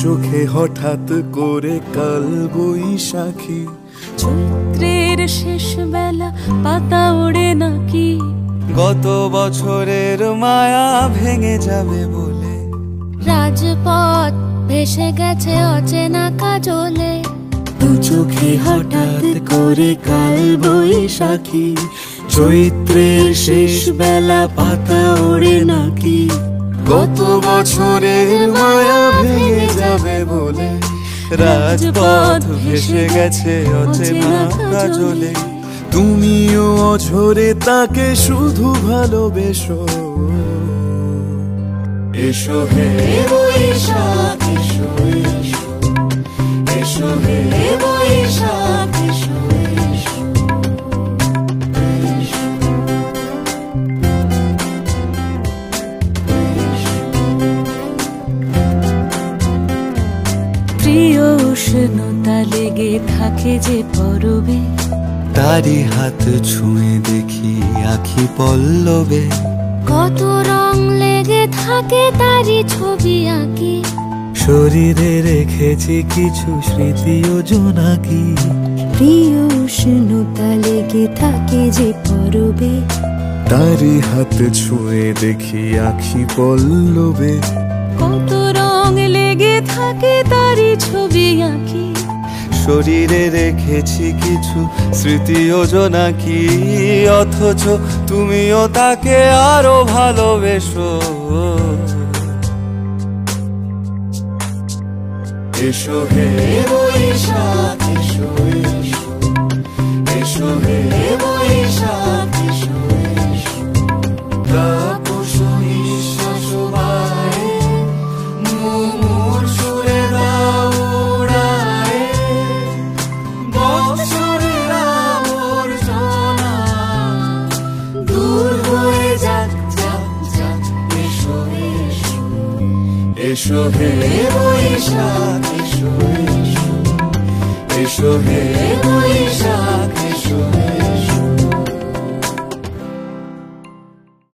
চোখে হঠাৎ করে কাল বৈশাখী, চৈত্রের শেষ বেলা পাতা ওড়ে নাকি, গত বছরের মায়া ভেঙে যাবে বলে, রাজপথ ভেসে গেছে অচেনা কাজলে, দু চোখে হঠাৎ করে কাল বৈশাখী, চৈত্রের শেষ বেলা পাতা ওড়ে নাকি, গত বছরের মায়া ভেঙে যাবে বলে, রাজপথ ভেসে গেছে অচেনা কাজলে। তুমিও অঝরে তাকে শুধু ভালোবেসো। এসো হে বৈশাখ এসো, এসো হে বৈশাখ এসো। প্রিয় উষ্ণতা লেগে থাকে যে পরবে, তারি হাত ছুঁয়ে দেখি আখি পল্লবে, কত রং লেগে থাকে তারই ছবি আঁকি, শরীরে রেখেছি কিছু স্মৃতি ও জোনাকি। প্রিয় উষ্ণতা লেগে থাকে যে পরবে, তারি হাত ছুঁয়ে দেখি আখি পল্লবে, কত রং লেগে থাকে তারই ছবি আঁকি, শরীরে রেখেছি কিছু স্মৃতি ও জোনাকি, অথচ তুমিও তাকে আরো ভালোবেসো। এসো হে বৈশাখ এসো, এসো হে বৈশাখ এসো। তাপস নিঃশ্বাস বায়ে, মুমুর সুরে দাও উড়ায়ে, বৎসরের আবর্জনা দূর হয়ে যাক যাক যাক। এসো এসো, এসো হে বৈশাখ এসো, এসো হে বৈশাখ।